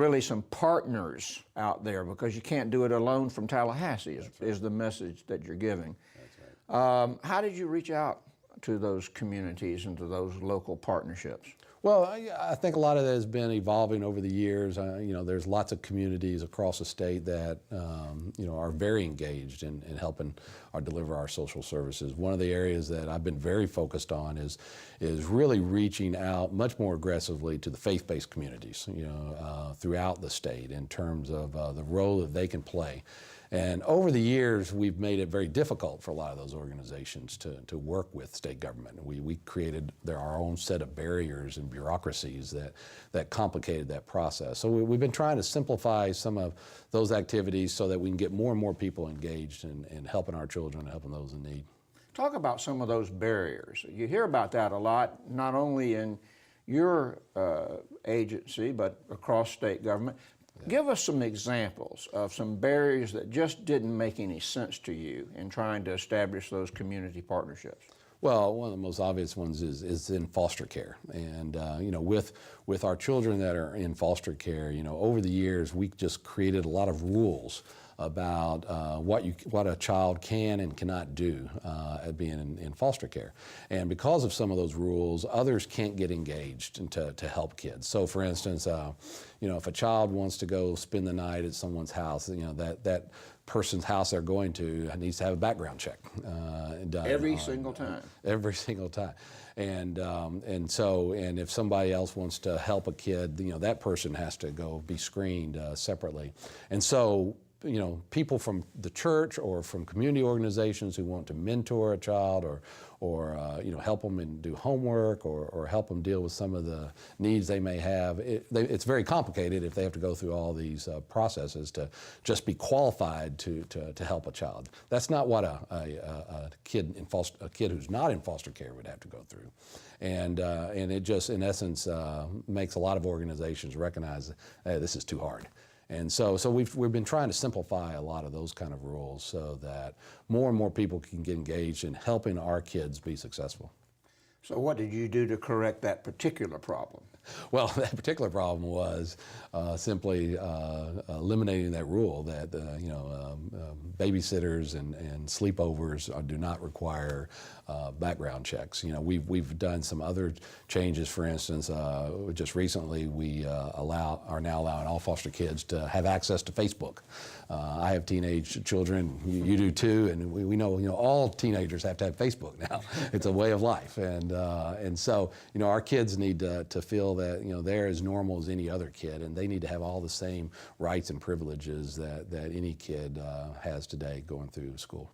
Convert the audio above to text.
Really some partners out there, because you can't do it alone from Tallahassee is the message that you're giving. That's right. How did you reach out to those communities and to those local partnerships? Well, I think a lot of that has been evolving over the years. There's lots of communities across the state that are very engaged in helping deliver our social services. One of the areas that I've been very focused on is really reaching out much more aggressively to the faith-based communities, throughout the state in terms of the role that they can play. And over the years, we've made it very difficult for a lot of those organizations to work with state government. We created our own set of barriers and bureaucracies that complicated that process. So we've been trying to simplify some of those activities so that we can get more and more people engaged in helping our children and helping those in need. Talk about some of those barriers. You hear about that a lot, not only in your agency, but across state government. Give us some examples of some barriers that just didn't make any sense to you in trying to establish those community partnerships. Well, one of the most obvious ones is in foster care, and with our children that are in foster care, over the years we just created a lot of rules about what a child can and cannot do at being in foster care. And because of some of those rules, others can't get engaged and to help kids. So for instance, if a child wants to go spend the night at someone's house, that person's house they're going to needs to have a background check done. Every single time. Every single time. And if somebody else wants to help a kid, that person has to go be screened separately. And so, people from the church or from community organizations who want to mentor a child or help them and do homework or help them deal with some of the needs they may have. It's very complicated if they have to go through all these processes to just be qualified to help a child. That's not what a kid who's not in foster care would have to go through. And it just, in essence, makes a lot of organizations recognize, hey, this is too hard. And so we've been trying to simplify a lot of those kind of rules so that more and more people can get engaged in helping our kids be successful. So what did you do to correct that particular problem? Well, that particular problem was simply eliminating that rule that babysitters and sleepovers do not require background checks. We've done some other changes. For instance, just recently we are now allowing all foster kids to have access to Facebook. I have teenage children. You do too, and we know all teenagers have to have Facebook now. It's a way of life, and so our kids need to feel that they're as normal as any other kid, and they need to have all the same rights and privileges that any kid has today going through school.